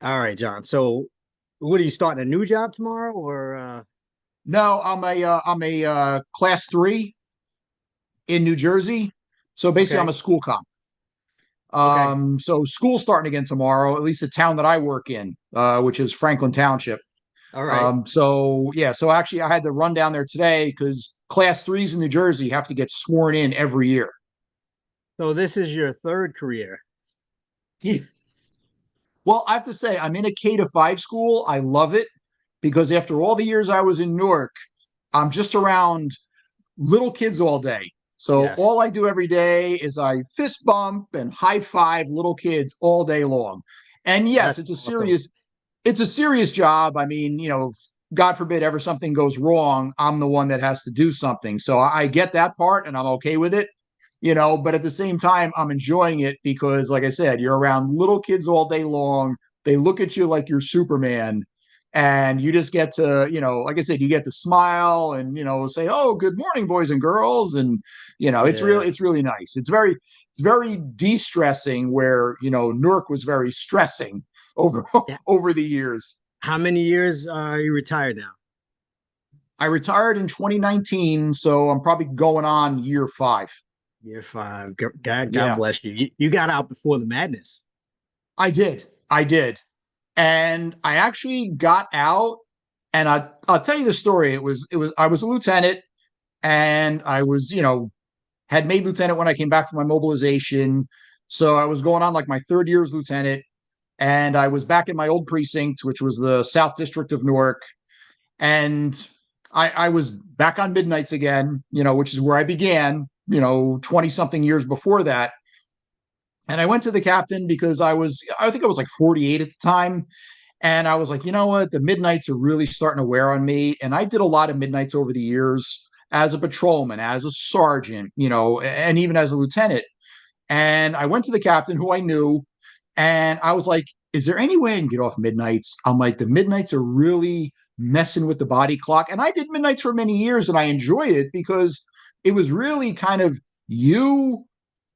All right, John. So, what are you starting a new job tomorrow, or No, I'm a class three in New Jersey. So basically, I'm okay, a school cop. okay, So school's starting again tomorrow, at least the town that I work in, which is Franklin Township. all right. So yeah, so actually, I had to run down there today because class threes in New Jersey have to get sworn in every year. So this is your third career. Well, I have to say, I'm in a K to five school. I love it because after all the years I was in Newark, I'm just around little kids all day. So all Yes, I do every day is I fist bump and high five little kids all day long. And yes, that's awesome. it's a serious job. I mean, God forbid ever something goes wrong, I'm the one that has to do something. So I get that part and I'm okay with it. But at the same time, I'm enjoying it because, like I said, you're around little kids all day long. They look at you like you're Superman, and you just get to, like I said, you get to smile and say, "Oh, good morning, boys and girls," and Yeah, it's really nice. It's very de-stressing. Where Newark was very stressing over yeah. over the years. How many years are you retired now? I retired in 2019, so I'm probably going on year five. Year five. God Yeah, bless you. You got out before the madness. I did. I did. And I actually got out, and I'll tell you the story. It was I was a lieutenant, and I was had made lieutenant when I came back from my mobilization. So I was going on like my third year as lieutenant, and I was back in my old precinct, which was the South District of Newark, and I was back on midnights again, which is where I began, 20 something years before that. And I went to the captain because I think I was like 48 at the time. And I was like, you know what? The midnights are really starting to wear on me. And I did a lot of midnights over the years as a patrolman, as a sergeant, and even as a lieutenant. And I went to the captain who I knew, and I was like, is there any way I can get off midnights? I'm like, the midnights are really messing with the body clock. And I did midnights for many years and I enjoyed it because it was really kind of you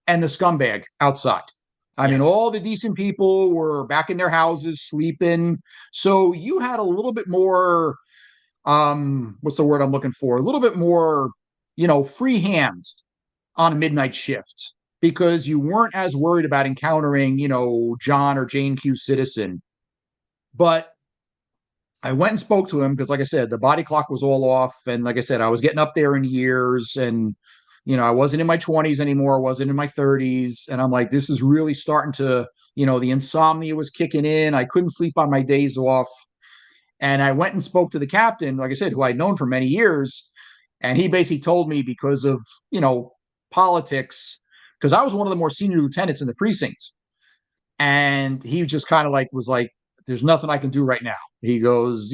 and the scumbag outside. I mean, Yes. all the decent people were back in their houses sleeping. So you had a little bit more, what's the word I'm looking for? A little bit more, free hands on a midnight shift because you weren't as worried about encountering, John or Jane Q. Citizen. But I went and spoke to him because, like I said, the body clock was all off. And like I said, I was getting up there in years and, I wasn't in my 20s anymore. I wasn't in my 30s. And I'm like, this is really starting to, the insomnia was kicking in. I couldn't sleep on my days off. And I went and spoke to the captain, like I said, who I'd known for many years. And he basically told me because of, politics, because I was one of the more senior lieutenants in the precinct. And he just kind of like was like, there's nothing I can do right now. He goes,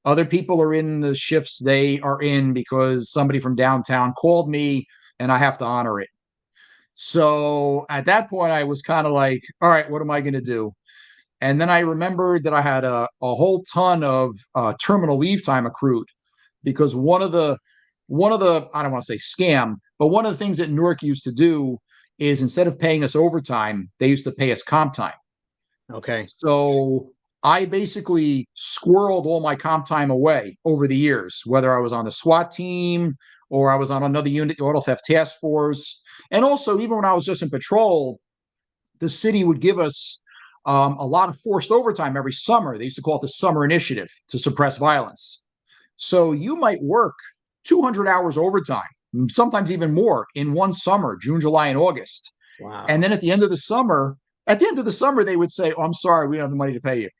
other people are in the shifts they are in because somebody from downtown called me and I have to honor it. So at that point, I was kind of like, all right, what am I going to do? And then I remembered that I had a whole ton of terminal leave time accrued because one of the I don't want to say scam, but one of the things that Newark used to do is instead of paying us overtime, they used to pay us comp time. Okay. So I basically squirreled all my comp time away over the years, whether I was on the SWAT team or I was on another unit, auto theft task force. And also, even when I was just in patrol, the city would give us a lot of forced overtime every summer. They used to call it the summer initiative to suppress violence. So you might work 200 hours overtime, sometimes even more in one summer, June, July, and August. And Wow. then at the end of the summer, they would say, "Oh, I'm sorry, we don't have the money to pay you."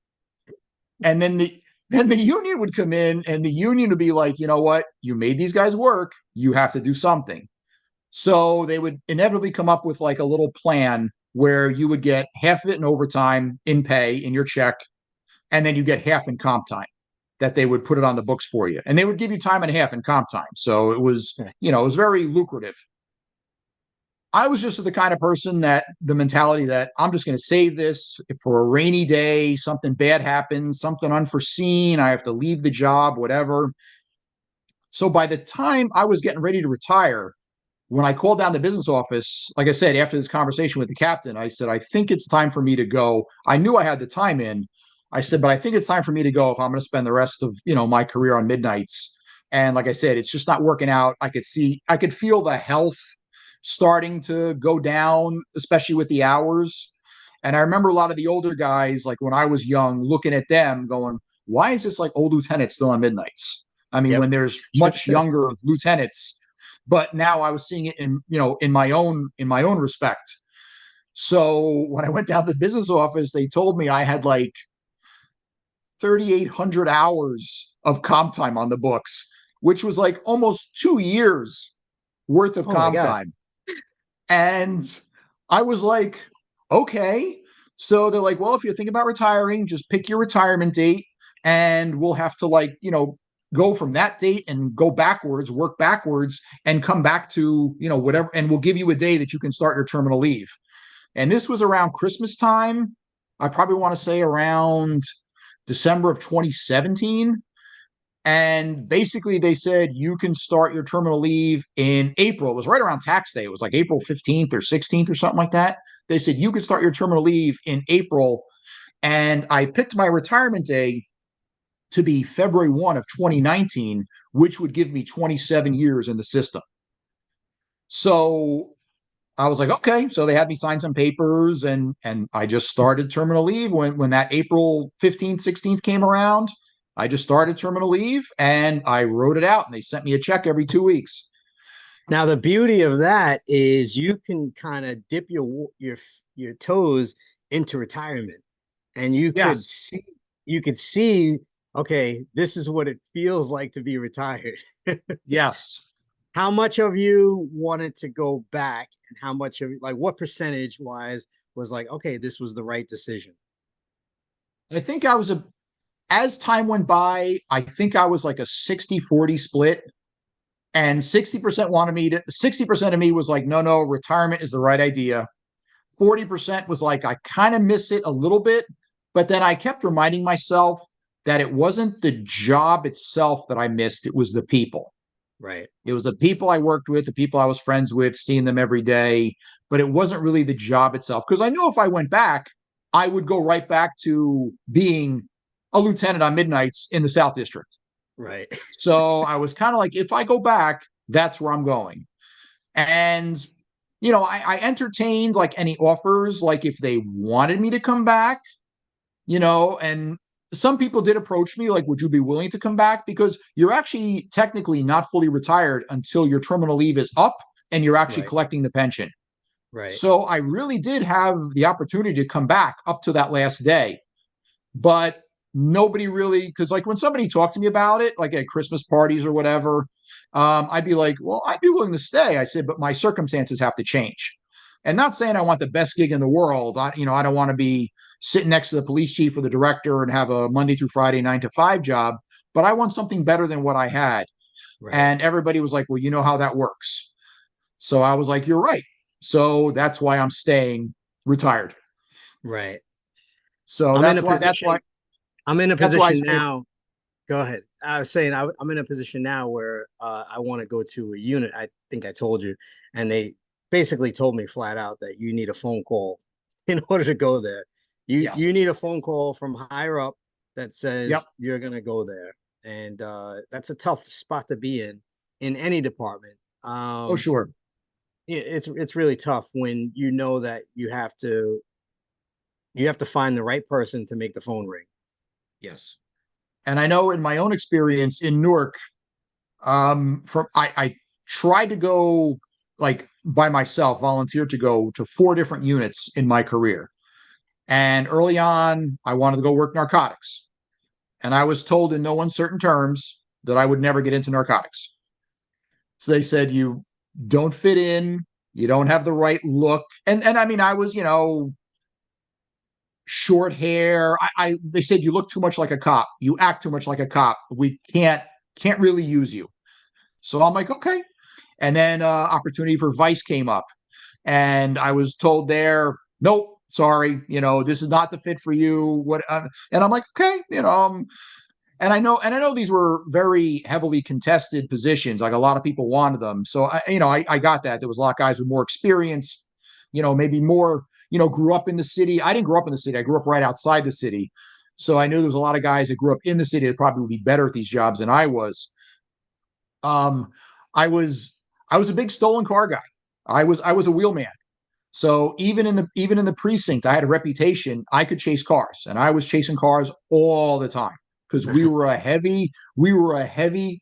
And then the union would come in, and the union would be like, "You know what? You made these guys work. You have to do something." So they would inevitably come up with like a little plan where you would get half of it in overtime in pay in your check, and then you get half in comp time that they would put it on the books for you. And they would give you time and a half in comp time. So it was very lucrative. I was just the kind of person that the mentality that I'm just going to save this for a rainy day, something bad happens, something unforeseen, I have to leave the job, whatever. So by the time I was getting ready to retire, when I called down the business office, like I said, after this conversation with the captain, I said, I think it's time for me to go. I knew I had the time in. I said, but I think it's time for me to go if I'm going to spend the rest of, my career on midnights. And like I said, it's just not working out. I could feel the health starting to go down, especially with the hours. And I remember a lot of the older guys, like when I was young, looking at them going, why is this like old lieutenant still on midnights? I mean, Yep. when there's much younger lieutenants, but now I was seeing it in my own respect. So when I went down to the business office, they told me I had like 3,800 hours of comp time on the books, which was like almost 2 years worth of Oh my comp God. time. And I was like, okay. So they're like, well, if you're thinking about retiring, just pick your retirement date and we'll have to go from that date and go backwards, work backwards and come back to, whatever. And we'll give you a day that you can start your terminal leave. And this was around Christmas time. I probably want to say around December of 2017. And basically they said you can start your terminal leave in April. It was right around tax day. It was like April 15th or 16th or something like that. They said you could start your terminal leave in April. And I picked my retirement day to be February 1 of 2019, which would give me 27 years in the system. So I was like, okay. So they had me sign some papers and I just started terminal leave when that April 15th, 16th came around. I just started terminal leave and I wrote it out and they sent me a check every 2 weeks. Now the beauty of that is you can kind of dip your toes into retirement, and Yes. you could see, okay, this is what it feels like to be retired. Yes. How much of you wanted to go back, and how much of like what percentage wise was like, okay, this was the right decision? I think as time went by, I think I was like a 60-40 split. And 60% of me was like, no, retirement is the right idea. 40% was like, I kind of miss it a little bit. But then I kept reminding myself that it wasn't the job itself that I missed. It was the people. Right. It was the people I worked with, the people I was friends with, seeing them every day. But it wasn't really the job itself. Because I know if I went back, I would go right back to being a lieutenant on midnights in the South District. Right. So I was kind of like, if I go back, that's where I'm going. And, I entertained like any offers, like if they wanted me to come back, and some people did approach me, like, would you be willing to come back? Because you're actually technically not fully retired until your terminal leave is up and you're actually Right. collecting the pension. Right. So I really did have the opportunity to come back up to that last day. But nobody really, because like when somebody talked to me about it, like at Christmas parties or whatever, I'd be like, well, I'd be willing to stay. I said, but my circumstances have to change. And not saying I want the best gig in the world. I don't want to be sitting next to the police chief or the director and have a Monday through Friday 9 to 5 job, but I want something better than what I had. Right. And everybody was like, well, you know how that works. So I was like, you're right. So that's why I'm staying retired. Right. So I'm in a that's why position. I'm in a I position stayed. now. Go ahead. I was saying I'm in a position now where I want to go to a unit. I think I told you, and they basically told me flat out that you need a phone call in order to go there. Yes. You need a phone call from higher up that Yep. says you're gonna go there, and that's a tough spot to be in any department. Oh, sure. It's really tough when you know that you have to find the right person to make the phone ring. Yes. And I know in my own experience in Newark, from I tried to go like by myself, volunteered to go to 4 different units in my career. And early on, I wanted to go work narcotics. And I was told in no uncertain terms that I would never get into narcotics. So they said, you don't fit in, you don't have the right look. And I mean, I was, short hair. They said you look too much like a cop. You act too much like a cop. We can't really use you. So I'm like, okay. And then opportunity for Vice came up, and I was told there, nope, sorry, this is not the fit for you. What? And I'm like, okay, and I know these were very heavily contested positions. Like a lot of people wanted them. So I got that. There was a lot of guys with more experience, maybe more, grew up in the city. I didn't grow up in the city. I grew up right outside the city. So I knew there was a lot of guys that grew up in the city that probably would be better at these jobs than I was. Um, I was a big stolen car guy. I was a wheelman. So even in the precinct, I had a reputation. I could chase cars, and I was chasing cars all the time because we were a heavy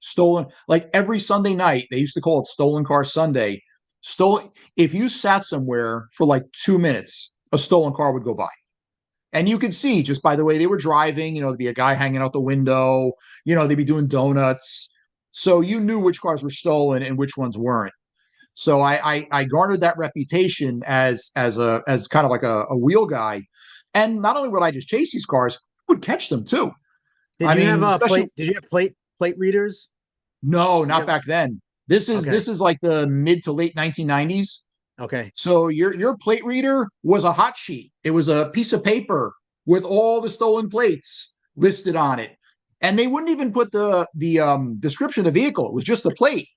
stolen. Like every Sunday night, they used to call it Stolen Car Sunday. Stolen. If you sat somewhere for like 2 minutes, a stolen car would go by, and you could see just by the way they were driving. There'd be a guy hanging out the window. They'd be doing donuts. So you knew which cars were stolen and which ones weren't. So I garnered that reputation as kind of like a wheel guy, and not only would I just chase these cars, I would catch them too. Did I you have mean, especially Did you have plate readers? no, Did you not have, back then. This is okay. this is like the mid to late 1990s. Okay. So your plate reader was a hot sheet. It was a piece of paper with all the stolen plates listed on it, and they wouldn't even put the description of the vehicle. It was just the plate.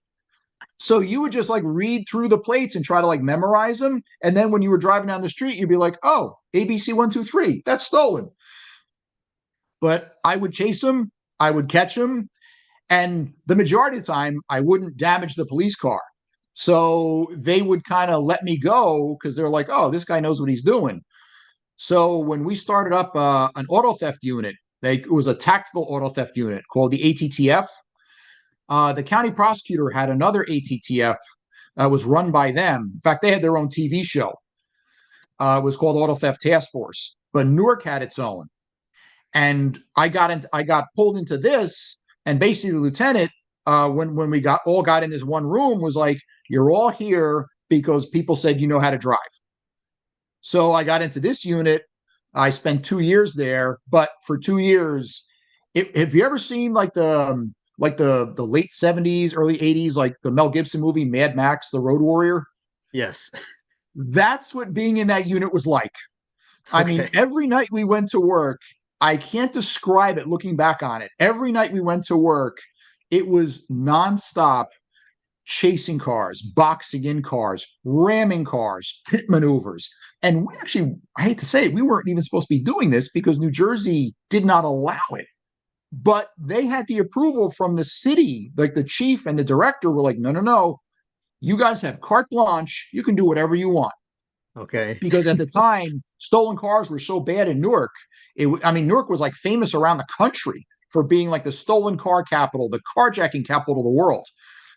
So you would just like read through the plates and try to like memorize them. And then when you were driving down the street, you'd be like, oh, ABC 123, that's stolen. But I would chase them, I would catch them. And the majority of the time, I wouldn't damage the police car. So they would kind of let me go because they're like, oh, this guy knows what he's doing. So when we started up an auto theft unit, it was a tactical auto theft unit called the ATTF. The county prosecutor had another ATTF was run by them. In fact, they had their own TV show. It was called Auto Theft Task Force, but Newark had its own. And I got pulled into this, and basically the lieutenant, when we got in this one room, was like, "You're all here because people said you know how to drive." So I got into this unit. I spent 2 years there, but for 2 years, have you ever seen like the late 70s, early 80s, like the Mel Gibson movie Mad Max, The Road Warrior? Yes. That's what being in that unit was like. I mean, Okay. every night we went to work, I can't describe it looking back on it. Every night we went to work, it was nonstop chasing cars, boxing in cars, ramming cars, pit maneuvers. And we actually, I hate to say it, we weren't even supposed to be doing this because New Jersey did not allow it. But they had the approval from the city, like the chief and the director were like, no, no, no, you guys have carte blanche. You can do whatever you want. Okay. Because at the time, stolen cars were so bad in Newark. Newark was like famous around the country for being like the stolen car capital, the carjacking capital of the world.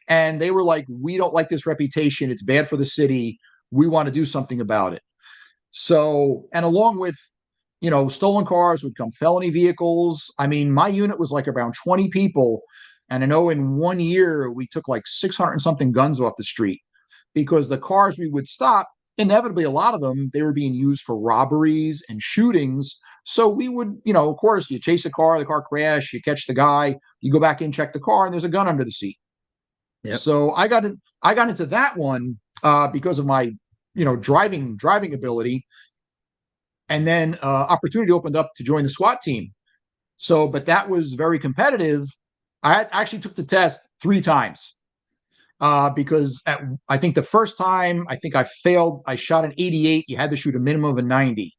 And they were like, we don't like this reputation. It's bad for the city. We want to do something about it. So, and along with, stolen cars would come felony vehicles. I mean, my unit was like around 20 people. And I know in 1 year, we took like 600 and something guns off the street because the cars we would stop, inevitably, a lot of them, they were being used for robberies and shootings. So we would, of course, you chase a car, the car crash, you catch the guy, you go back in, check the car, and there's a gun under the seat. Yep. So I got into that one because of my, driving ability. And then opportunity opened up to join the SWAT team. So, but that was very competitive. I actually took the test 3 times because I think the first time, I think I failed. I shot an 88. You had to shoot a minimum of a 90.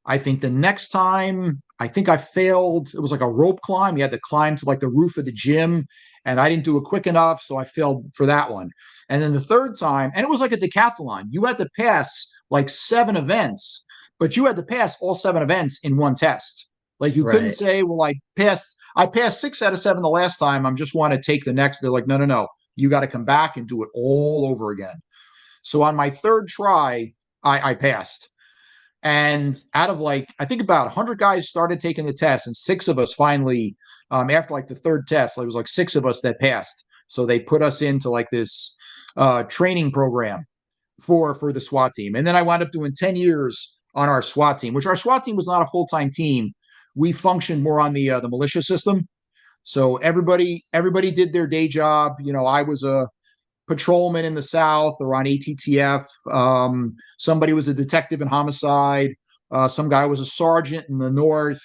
I think the next time, I think I failed. It was like a rope climb. You had to climb to like the roof of the gym, and I didn't do it quick enough, so I failed for that one. And then the third time, and it was like a decathlon. You had to pass like 7 events, but you had to pass all 7 events in one test. Like you couldn't Right. say, "Well, I passed 6 out of 7 the last time. I just want to take the next." They're like, "No, no, no. You got to come back and do it all over again." So on my third try, I passed. And out of like, I think about 100 guys started taking the test, and 6 of us finally, after like the third test, it was like 6 of us that passed. So they put us into like this training program for the SWAT team. And then I wound up doing 10 years on our SWAT team, which our SWAT team was not a full-time team. We functioned more on the militia system. So everybody did their day job. I was a patrolman in the South or on ATTF. Somebody was a detective in homicide. Some guy was a sergeant in the North.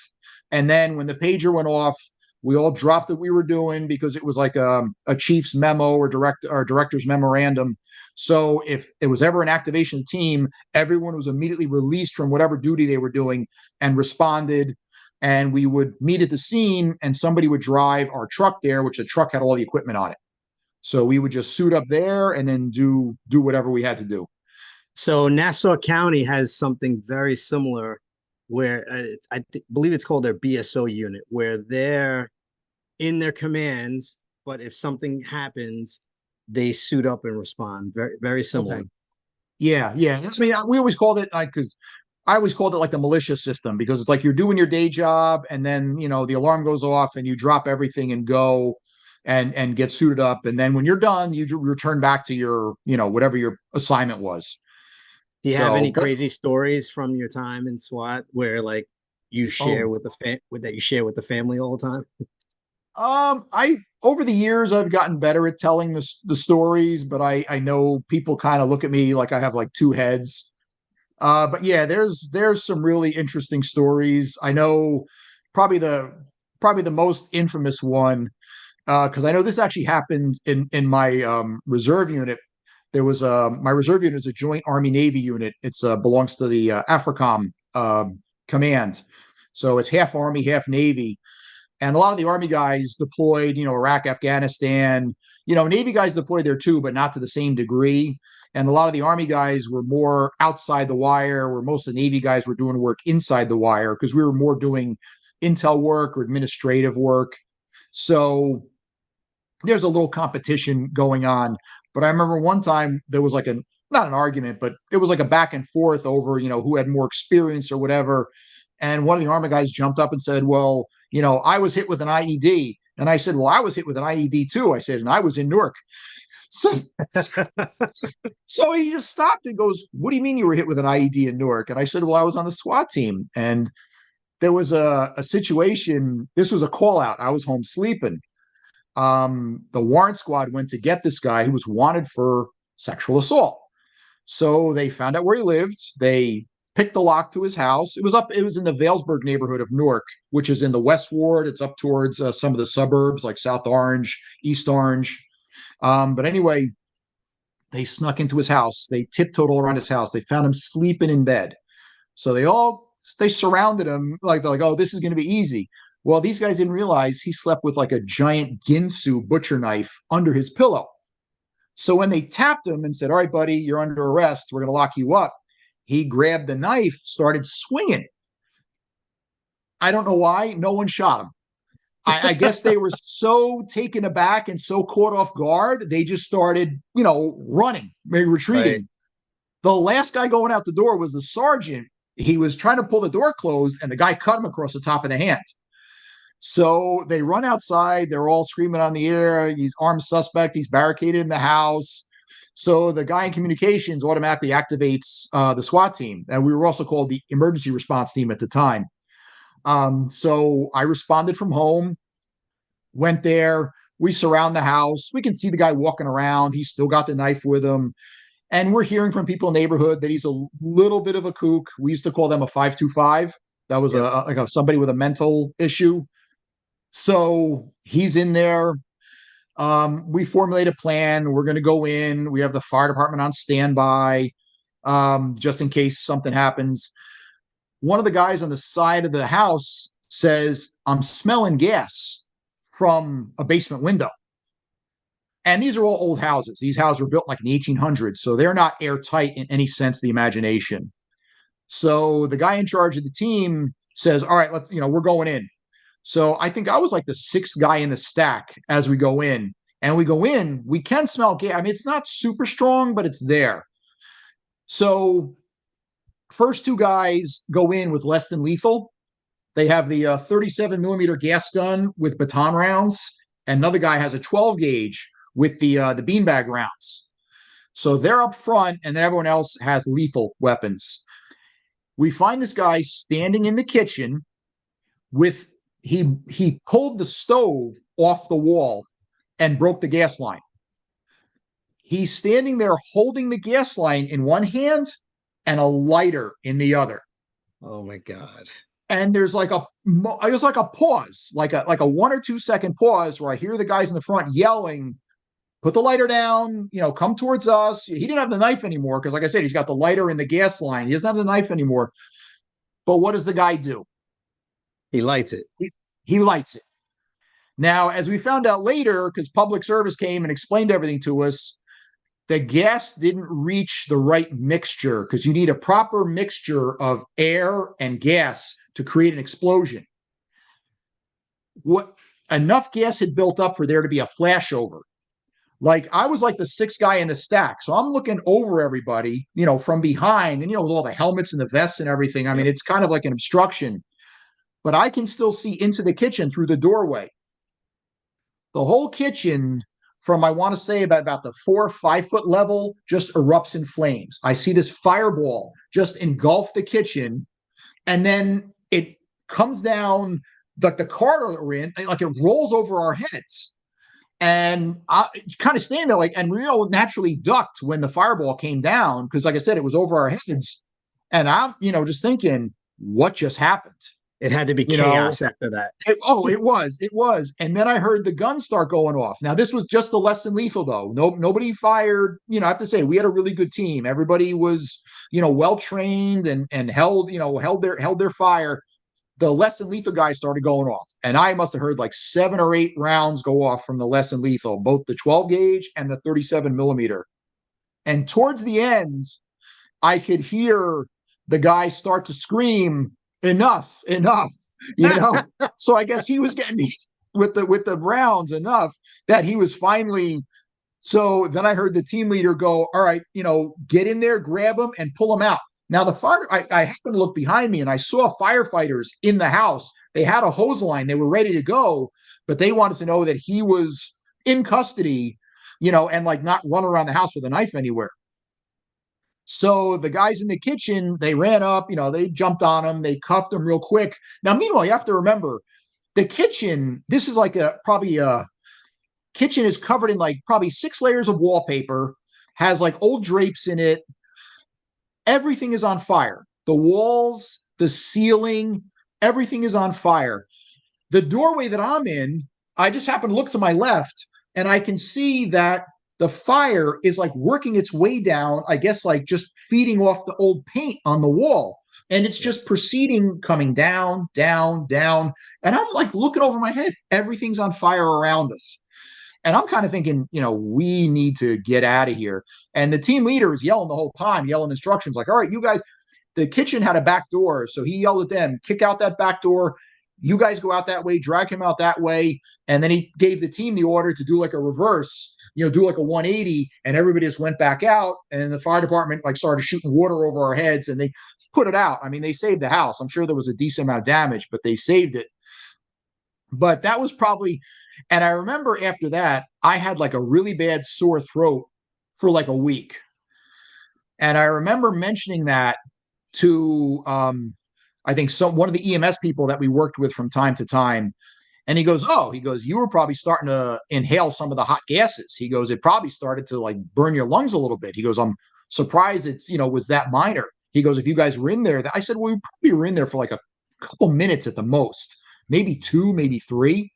And then when the pager went off, We all dropped what we were doing because it was like a chief's memo or director's memorandum. So if it was ever an activation team, everyone was immediately released from whatever duty they were doing and responded. And we would meet at the scene, and somebody would drive our truck there, which the truck had all the equipment on it. So we would just suit up there and then do whatever we had to do. So Nassau County has something very similar where believe it's called their BSO unit, where they're in their commands, but if something happens, they suit up and respond. Very, very similar. Okay. Yeah, yeah. I mean, we always called it like because I always called it like the militia system because it's like you're doing your day job and then the alarm goes off and you drop everything and go and get suited up, and then when you're done, you return back to your whatever your assignment was. Do you have any So crazy stories from your time in SWAT where like you share oh with that you share with the family all the time? I over the years I've gotten better at telling the stories, but I know people kind of look at me like I have like two heads. But yeah, there's some really interesting stories. I know probably the probably the most infamous one, because I know this actually happened in my reserve unit. There was my reserve unit is a joint Army Navy unit. It's belongs to the AFRICOM command, so it's half Army, half Navy. And a lot of the Army guys deployed, Iraq, Afghanistan. Navy guys deployed there too, but not to the same degree. And a lot of the Army guys were more outside the wire, where most of the Navy guys were doing work inside the wire because we were more doing intel work or administrative work. So there's a little competition going on. But I remember one time there was like not an argument, but it was like a back and forth over, who had more experience or whatever. And one of the Army guys jumped up and said, well, I was hit with an IED. And I said, well, I was hit with an IED too. I said, and I was in Newark. So, so he just stopped and goes, what do you mean you were hit with an IED in Newark? And I said, well, I was on the SWAT team. And there was a situation. This was a call out. I was home sleeping. The warrant squad went to get this guy who was wanted for sexual assault. So they found out where he lived. They picked the lock to his house. It was in the Valesburg neighborhood of Newark, which is in the West Ward. It's up towards some of the suburbs like South Orange, East Orange. But anyway, they snuck into his house. They tiptoed all around his house. They found him sleeping in bed. So they surrounded him they're like, oh, this is going to be easy. Well, these guys didn't realize he slept with like a giant Ginsu butcher knife under his pillow. So when they tapped him and said, all right, buddy, you're under arrest, we're going to lock you up, he grabbed the knife, started swinging. I don't know why. No one shot him. I guess they were so taken aback and so caught off guard, they just started, running, maybe retreating. Right. The last guy going out the door was the sergeant. He was trying to pull the door closed, and the guy cut him across the top of the hand. So they run outside. They're all screaming on the air. He's armed suspect. He's barricaded in the house. So the guy in communications automatically activates the SWAT team. And we were also called the emergency response team at the time. So I responded from home, went there. We surround the house. We can see the guy walking around. He's still got the knife with him. And we're hearing from people in the neighborhood that he's a little bit of a kook. We used to call them a 525. That was somebody with a mental issue. So he's in there. We formulate a plan. We're going to go in. We have the fire department on standby just in case something happens. One of the guys on the side of the house says, I'm smelling gas from a basement window. And these are all old houses. These houses were built like in the 1800s, so they're not airtight in any sense of the imagination. So the guy in charge of the team says, all right, we're going in. So I think I was like the sixth guy in the stack as we go in. And we go in, we can smell gas. I mean, it's not super strong, but it's there. So first two guys go in with less than lethal. They have the 37 millimeter gas gun with baton rounds. And another guy has a 12 gauge with the beanbag rounds. So they're up front, and then everyone else has lethal weapons. We find this guy standing in the kitchen with he pulled the stove off the wall and broke the gas line. He's standing there holding the gas line in one hand and a lighter in the other. Oh my God. and there's like it's like a pause, like a 1 or 2 second pause where I hear the guys in the front yelling, "Put the lighter down, come towards us." He didn't have the knife anymore because, like I said, he's got the lighter in the gas line. He doesn't have the knife anymore. But what does the guy do? He lights it. He lights it. Now, as we found out later, because public service came and explained everything to us, the gas didn't reach the right mixture because you need a proper mixture of air and gas to create an explosion. What enough gas had built up for there to be a flashover. Like I was like the sixth guy in the stack. So I'm looking over everybody, from behind, and with all the helmets and the vests and everything. I mean, it's kind of like an obstruction, but I can still see into the kitchen through the doorway. The whole kitchen from, I want to say about the 4 or 5 foot level just erupts in flames. I see this fireball just engulf the kitchen, and then it comes down like the corridor that we're in, like it rolls over our heads. And I kind of stand there and naturally ducked when the fireball came down because, like I said, it was over our heads. And I'm, just thinking, what just happened? It had to be chaos after that. It was. And then I heard the gun start going off. Now, this was just the less than lethal, though. Nobody fired. I have to say, we had a really good team. Everybody was, well trained and held their fire. The less than lethal guys started going off. And I must have heard like 7 or 8 rounds go off from the less than lethal, both the 12 gauge and the 37 millimeter. And towards the end, I could hear the guy start to scream, enough. So I guess he was getting with the rounds enough that he was finally. So then I heard the team leader go, all right, get in there, grab him and pull him out. Now the fire, I happened to look behind me and I saw firefighters in the house. They had a hose line. They were ready to go, but they wanted to know that he was in custody, and like not run around the house with a knife anywhere. So the guys in the kitchen, they ran up, they jumped on him, they cuffed him real quick. Now, meanwhile, you have to remember the kitchen, this is like probably a kitchen is covered in like probably 6 layers of wallpaper, has like old drapes in it. Everything is on fire. The walls, the ceiling, everything is on fire. The doorway that I'm in, I just happen to look to my left and I can see that the fire is like working its way down, I guess like just feeding off the old paint on the wall. And it's just proceeding, coming down, down, down. And I'm like looking over my head. Everything's on fire around us. And I'm kind of thinking, we need to get out of here. And the team leader is yelling the whole time, yelling instructions like, all right, you guys, the kitchen had a back door. So he yelled at them, kick out that back door. You guys go out that way, drag him out that way. And then he gave the team the order to do like a reverse, do like a 180, and everybody just went back out. And the fire department like started shooting water over our heads and they put it out. I mean, they saved the house. I'm sure there was a decent amount of damage, but they saved it. But that was probably, and I remember after that, I had like a really bad sore throat for like a week. And I remember mentioning that to, I think one of the EMS people that we worked with from time to time. And he goes, you were probably starting to inhale some of the hot gases. He goes, it probably started to like burn your lungs a little bit. He goes, I'm surprised it's, was that minor. He goes, if you guys were in there, I said, well, we probably were in there for like a couple minutes at the most, maybe 2, maybe 3.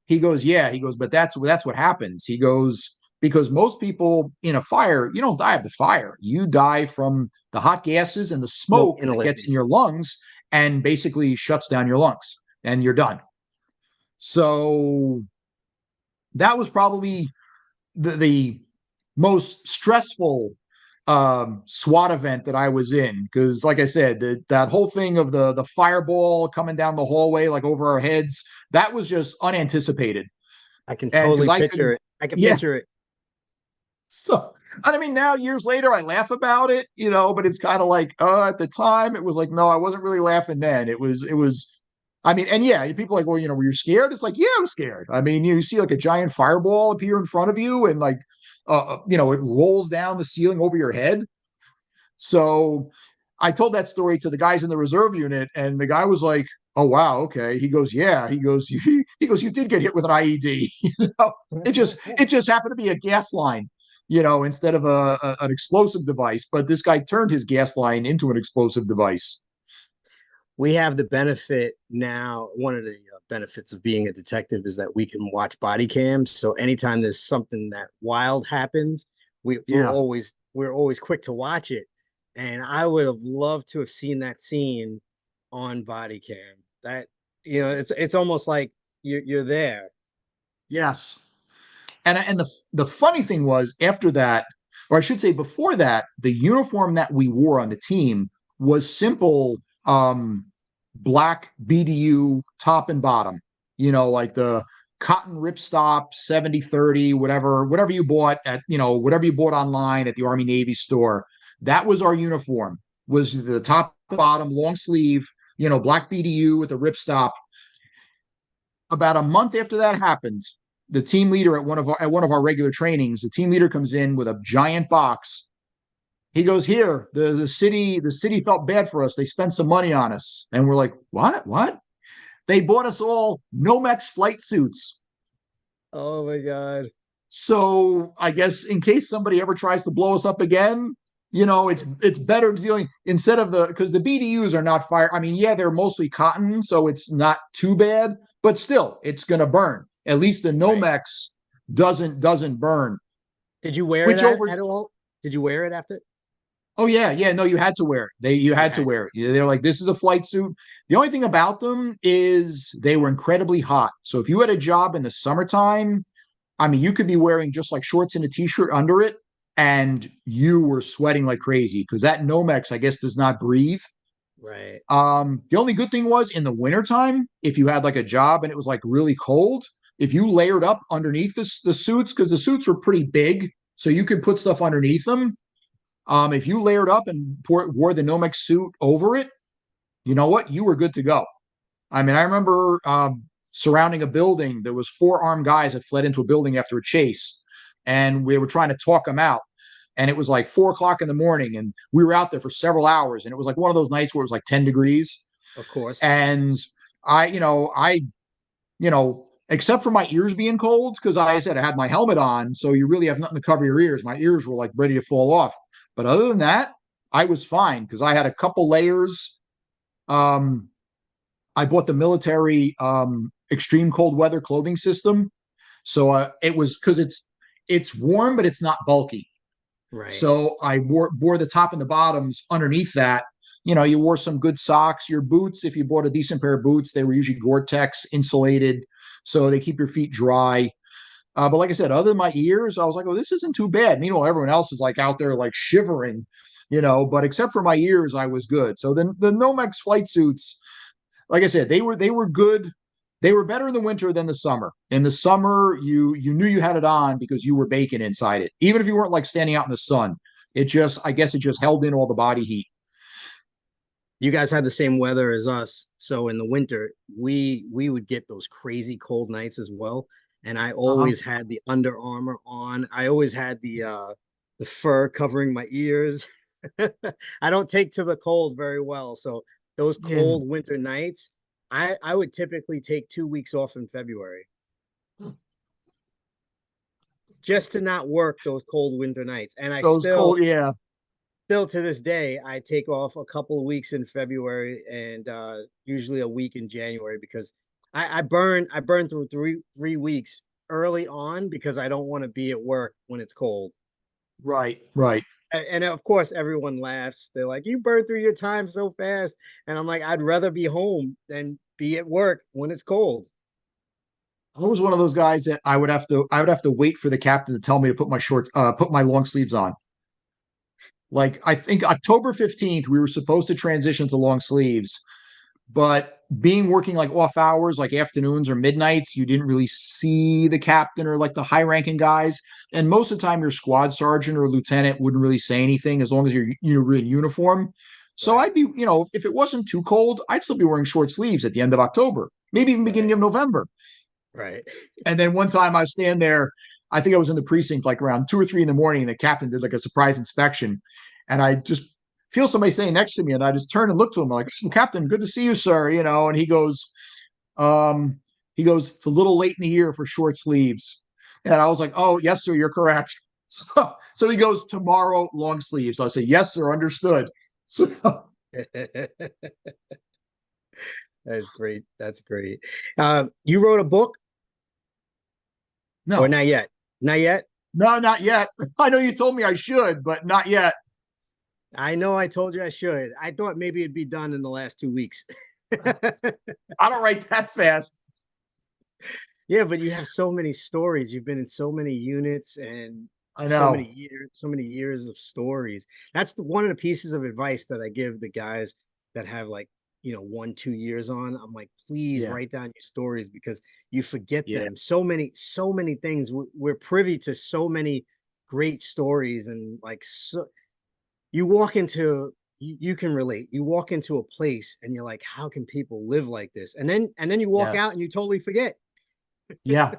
He goes, yeah, he goes, but that's what happens. He goes, because most people in a fire, you don't die of the fire. You die from the hot gases and the smoke that gets in your lungs and basically shuts down your lungs and you're done. So that was probably the most stressful SWAT event that I was in. Because like I said, that whole thing of the fireball coming down the hallway, like over our heads, that was just unanticipated. I can totally picture it. I can picture it. So, I mean, now years later, I laugh about it, but it's kind of like, at the time it was like, no, I wasn't really laughing then. It was, I mean, and yeah, people are like, well, were you scared? It's like, yeah, I was scared. I mean, you see like a giant fireball appear in front of you and like, it rolls down the ceiling over your head. So I told that story to the guys in the reserve unit and the guy was like, oh, wow. Okay. He goes, yeah, he goes, you did get hit with an IED. It just happened to be a gas line, instead of an explosive device, but this guy turned his gas line into an explosive device. we have the benefit now. One of the benefits of being a detective is that we can watch body cams. So anytime there's something that wild happens, Yeah. we're always quick to watch it. And I would have loved to have seen that scene on body cam. That it's almost like you're there. Yes. And the funny thing was after that, or I should say before that, the uniform that we wore on the team was simple black BDU top and bottom. Like the cotton ripstop 70/30, whatever you bought whatever you bought online at the Army Navy store. That was our uniform. Was the top bottom long sleeve, black BDU with the ripstop. About a month after that happens, the team leader at one of our regular trainings, the team leader comes in with a giant box. He goes, "Here, the city felt bad for us. They spent some money on us." And we're like, "What? They bought us all Nomex flight suits." Oh my God. So I guess in case somebody ever tries to blow us up again, it's better dealing instead of because the BDUs are not fire. I mean, yeah, they're mostly cotton, so it's not too bad, but still, it's gonna burn. At least the Right. Nomex doesn't burn. Did you wear it Which over at all? Did you wear it after? Oh yeah, no, you had to wear it. You You had to had wear it. They're like, this is a flight suit. The only thing about them is they were incredibly hot. So if you had a job in the summertime, I mean, you could be wearing just like shorts and a t-shirt under it, and you were sweating like crazy because that Nomex, I guess, does not breathe. right. The only good thing was in the wintertime, if you had like a job and it was like really cold, if you layered up underneath the suits, because the suits were pretty big, so you could put stuff underneath them. If you layered up and wore the Nomex suit over it, you know what? You were good to go. I mean, I remember surrounding a building. There was four armed guys that fled into a building after a chase, and we were trying to talk them out. And it was like 4 o'clock in the morning, and we were out there for several hours. And it was like one of those nights where it was like 10 degrees. Of course. And except for my ears being cold, because I said I had my helmet on, so you really have nothing to cover your ears. My ears were like ready to fall off. But other than that, I was fine because I had a couple layers. Um, I bought the military extreme cold weather clothing system, so it was because it's warm, but it's not bulky. Right. So I wore the top and the bottoms underneath that. You wore some good socks. Your boots, if you bought a decent pair of boots, they were usually Gore-Tex insulated, so they keep your feet dry. But like I said, other than my ears, I was like, "Oh, this isn't too bad." Meanwhile, everyone else is like out there like shivering, But except for my ears, I was good. So then the Nomex flight suits, like I said, they were good. They were better in the winter than the summer. In the summer, you knew you had it on because you were baking inside it, even if you weren't like standing out in the sun. I guess it just held in all the body heat. You guys had the same weather as us, so in the winter we would get those crazy cold nights as well. And I Uh-huh. always had the Under Armour on. I always had the fur covering my ears. I don't take to the cold very well, so those Yeah. cold winter nights, I would typically take 2 weeks off in February just to not work those cold winter nights. And I Those still cold, yeah. still to this day, I take off a couple of weeks in February and usually a week in January because I burn through three weeks early on because I don't want to be at work when it's cold. Right, right. And of course, everyone laughs. They're like, "You burn through your time so fast," and I'm like, "I'd rather be home than be at work when it's cold." I was one of those guys that I would have to wait for the captain to tell me to put my long sleeves on. Like I think October 15th, we were supposed to transition to long sleeves, but being working like off hours, like afternoons or midnights, you didn't really see the captain or like the high ranking guys. And most of the time, your squad sergeant or lieutenant wouldn't really say anything as long as you're in uniform. So Right, I'd be, if it wasn't too cold, I'd still be wearing short sleeves at the end of October, maybe even beginning right, of November. right. And then one time I was standing there, I think I was in the precinct like around 2 or 3 in the morning, and the captain did like a surprise inspection. And I just feel somebody saying next to me, and I just turned and looked to him like, "Captain, good to see you, sir." And um, it's a little late in the year for short sleeves. And I was like, "Oh, yes, sir, you're correct." So he goes, "Tomorrow, long sleeves." So I said, "Yes, sir, understood." So That's great. That's great. You wrote a book or No, not yet? Not yet. no, not yet. I know you told me I should, but not yet. I know I told you I should. I thought maybe it'd be done in the last 2 weeks. I don't write that fast. Yeah, but you have so many stories. You've been in so many units and I know. so many years of stories. That's one of the pieces of advice that I give the guys that have like, 1, 2 years on. I'm like, please Yeah, write down your stories because you forget yeah, them. So many things. We're privy to so many great stories and like you walk into you can relate. You walk into a place and you're like, how can people live like this? And then you walk out yes, and you totally forget yeah.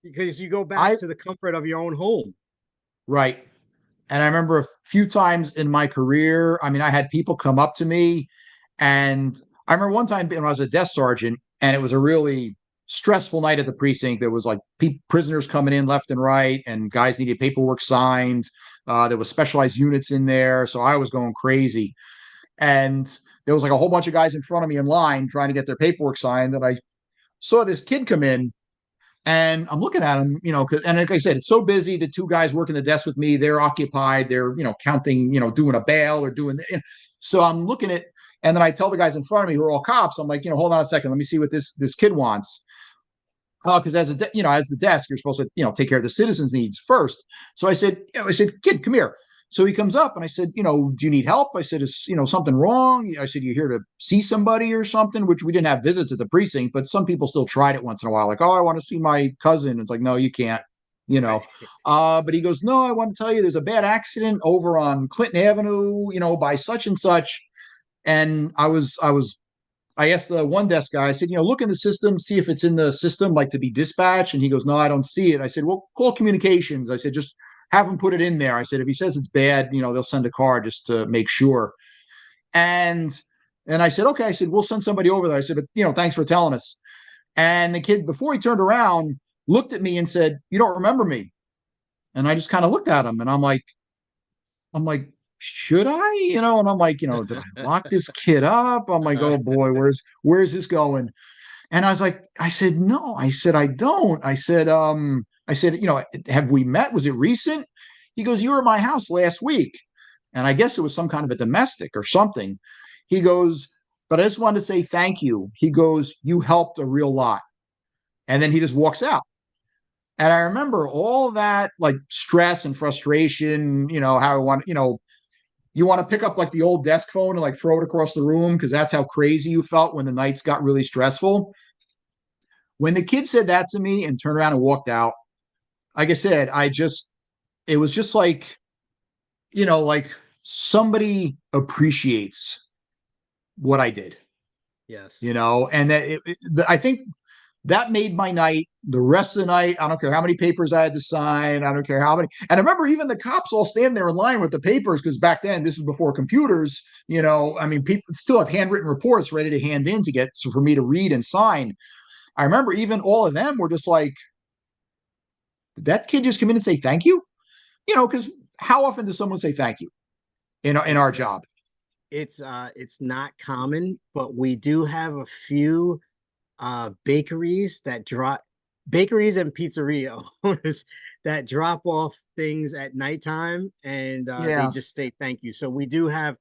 because you go back I to the comfort of your own home. right. And I remember a few times in my career, I mean, I had people come up to me, and I remember one time when I was a desk sergeant, and it was a really stressful night at the precinct. There was like prisoners coming in left and right, and guys needed paperwork signed. There was specialized units in there, so I was going crazy. And there was like a whole bunch of guys in front of me in line trying to get their paperwork signed. And I saw this kid come in, and I'm looking at him, and like I said, it's so busy. The two guys working the desk with me, they're occupied. They're, counting, doing a bail or doing. So I'm looking at, and then I tell the guys in front of me who are all cops, I'm like, hold on a second, let me see what this kid wants. Because as the desk, you're supposed to, take care of the citizens' needs first. So I said, kid, come here. So he comes up and I said, do you need help? I said, is, something wrong? I said, you here to see somebody or something? Which we didn't have visits at the precinct, but some people still tried it once in a while. Like, oh, I want to see my cousin. It's like, no, you can't, you know. Right. But he goes, no, I want to tell you there's a bad accident over on Clinton Avenue, by such and such. And I asked the one desk guy, I said, look in the system, see if it's in the system, like to be dispatched. And he goes, no, I don't see it. I said, well, call communications. I said, just have him put it in there. I said, if he says it's bad, they'll send a car just to make sure. And I said, okay. I said, we'll send somebody over there. I said, but thanks for telling us. And the kid, before he turned around, looked at me and said, you don't remember me. And I just kind of looked at him and I'm like, should I? And I'm like, did I lock this kid up? I'm like, oh boy, where's this going? And I said, no, I said, I don't. I said, have we met? Was it recent? He goes, you were at my house last week. And I guess it was some kind of a domestic or something. He goes, but I just wanted to say thank you. He goes, you helped a real lot. And then he just walks out. And I remember all that like stress and frustration, how I want, you want to pick up like the old desk phone and like throw it across the room because that's how crazy you felt when the nights got really stressful. When the kid said that to me and turned around and walked out, like I said, it was just like somebody appreciates what I did, Yes. and that I think that made my night. The rest of the night, I don't care how many papers I had to sign. I don't care how many. And I remember even the cops all stand there in line with the papers because back then, this was before computers. I mean, people still have handwritten reports ready to hand in to get so for me to read and sign. I remember even all of them were just like, did that kid just come in and say thank you? Because how often does someone say thank you in our It's job? it's not common, but we do have a few bakeries that drop bakeries and pizzeria owners that drop off things at nighttime and they Yeah. just say thank you. So we do have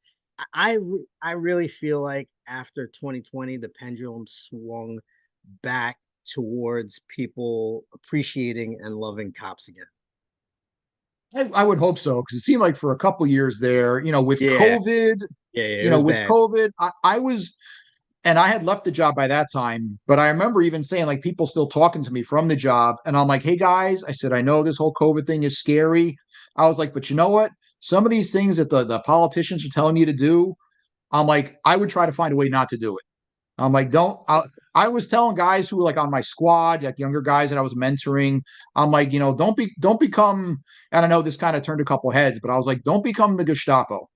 I I really feel like after 2020 the pendulum swung back towards people appreciating and loving cops again. I would hope so because it seemed like for a couple years there, with Yeah, COVID, yeah, yeah, it was with bad. COVID, I was, and I had left the job by that time, but I remember even saying like people still talking to me from the job, and I'm like, hey guys, I said, I know this whole COVID thing is scary. I was like, but you know what? Some of these things that the politicians are telling you to do, I'm like, I would try to find a way not to do it. I'm like, I was telling guys who were like on my squad, like younger guys that I was mentoring, I'm like, don't become, and I know this kind of turned a couple heads, but I was like, don't become the Gestapo.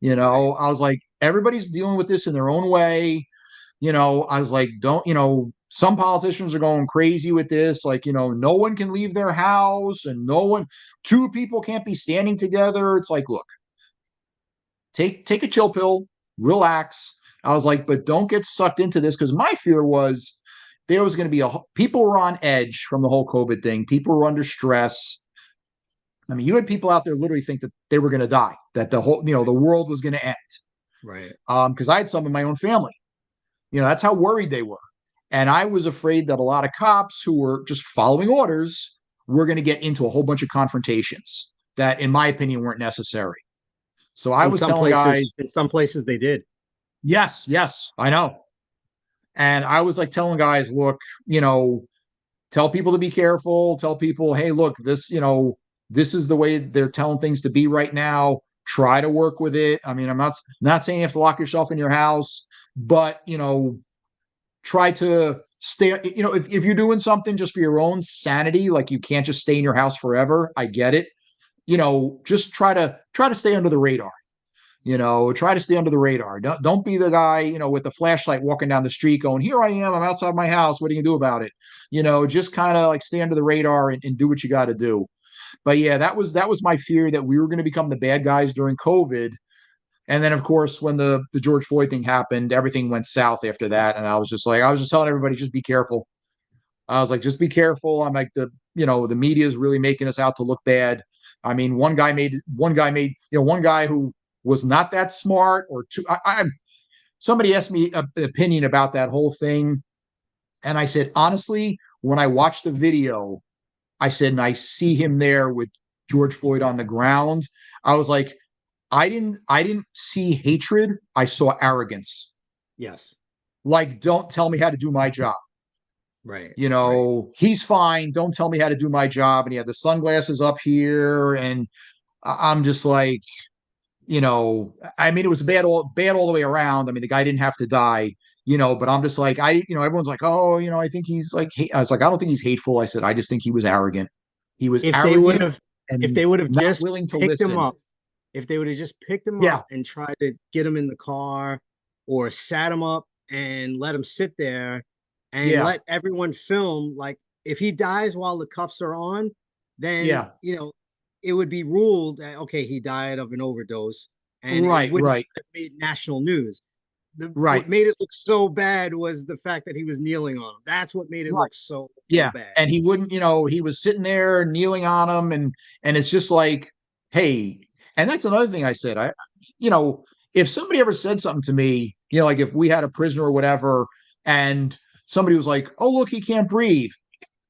Right. I was like, everybody's dealing with this in their own way. I was like, don't, some politicians are going crazy with this. Like, no one can leave their house and two people can't be standing together. It's like, look, take a chill pill, relax. I was like, but don't get sucked into this, because my fear was there was going to be people were on edge from the whole COVID thing. People were under stress. I mean, you had people out there literally think that they were going to die, that the whole, the world was going to end. Right. Because I had some in my own family. That's how worried they were. And I was afraid that a lot of cops who were just following orders were going to get into a whole bunch of confrontations that, in my opinion, weren't necessary. So I was telling guys, in some places they did. yes, I know. And I was like telling guys, look, tell people to be careful. Tell people, hey, look, this is the way they're telling things to be right now. Try to work with it. I mean, I'm not saying you have to lock yourself in your house, but try to stay. If you're doing something just for your own sanity, like you can't just stay in your house forever. I get it. Just try to stay under the radar. Try to stay under the radar. Don't be the guy, with the flashlight walking down the street going, here I am, I'm outside my house. What are you gonna do about it? Just kind of like stay under the radar and do what you got to do. But yeah, that was my fear, that we were going to become the bad guys during COVID. And then of course, when the George Floyd thing happened, everything went south after that. And I was just telling everybody, just be careful. I was like, just be careful. I'm like, the media is really making us out to look bad. I mean, one guy who was not that smart, or two. Somebody asked me an opinion about that whole thing. And I said, honestly, when I watched the video, I said, and I see him there with George Floyd on the ground, I was like, I didn't see hatred. I saw arrogance. Yes. Like, don't tell me how to do my job. Right. He's fine. Don't tell me how to do my job. And he had the sunglasses up here. And I'm just like, I mean, it was bad all the way around. I mean, the guy didn't have to die, but I'm just like, everyone's like, oh, I think he's like, I was like, I don't think he's hateful. I said, I just think he was arrogant. He was arrogant if they would have not just willing to picked him listen. up, if they would have just picked him Yeah. up and tried to get him in the car, or sat him up and let him sit there and Yeah. let everyone film, like if he dies while the cuffs are on, then Yeah. it would be ruled that okay, he died of an overdose, and it Right. wouldn't Right. have made national news. Right. What made it look so bad was the fact that he was kneeling on him. That's what made it Right. look so Yeah. bad. And he wouldn't, he was sitting there kneeling on him, and it's just like, hey, and that's another thing I said. If somebody ever said something to me, like if we had a prisoner or whatever, and somebody was like, oh, look, he can't breathe.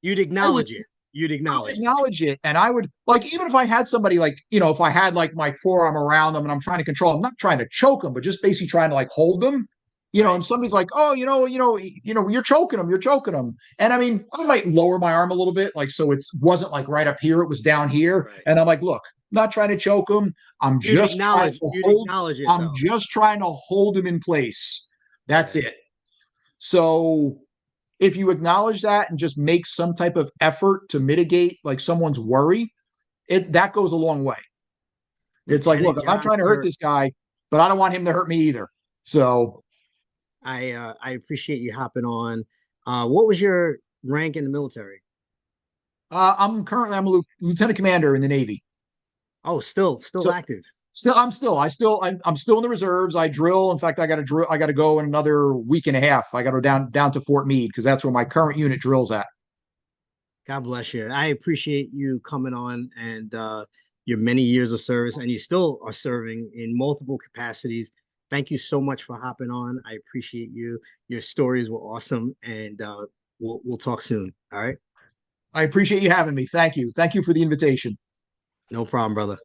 You'd acknowledge it. You'd acknowledge it. And I would, like, even if I had somebody, like, if I had like my forearm around them and I'm trying to control them, I'm not trying to choke them, but just basically trying to like hold them, Right. and somebody's like, oh, you're choking them. And I mean, I might lower my arm a little bit, like, so it wasn't like right up here, it was down here. Right. And I'm like, look, I'm not trying to choke them. You'd acknowledge it. I'm just trying to hold them in place. That's it. So if you acknowledge that and just make some type of effort to mitigate like someone's worry, that goes a long way. It's like, look, I'm not trying to hurt this guy, but I don't want him to hurt me either. So I appreciate you hopping on. What was your rank in the military? I'm a lieutenant commander in the Navy. Oh, still active. I'm still in the reserves. I drill. In fact, I got to go in another week and a half. I got to go down to Fort Meade, because that's where my current unit drills at. God bless you. I appreciate you coming on, and your many years of service, and you still are serving in multiple capacities. Thank you so much for hopping on. I appreciate you. Your stories were awesome, and we'll talk soon. All right. I appreciate you having me. Thank you. Thank you for the invitation. No problem, brother.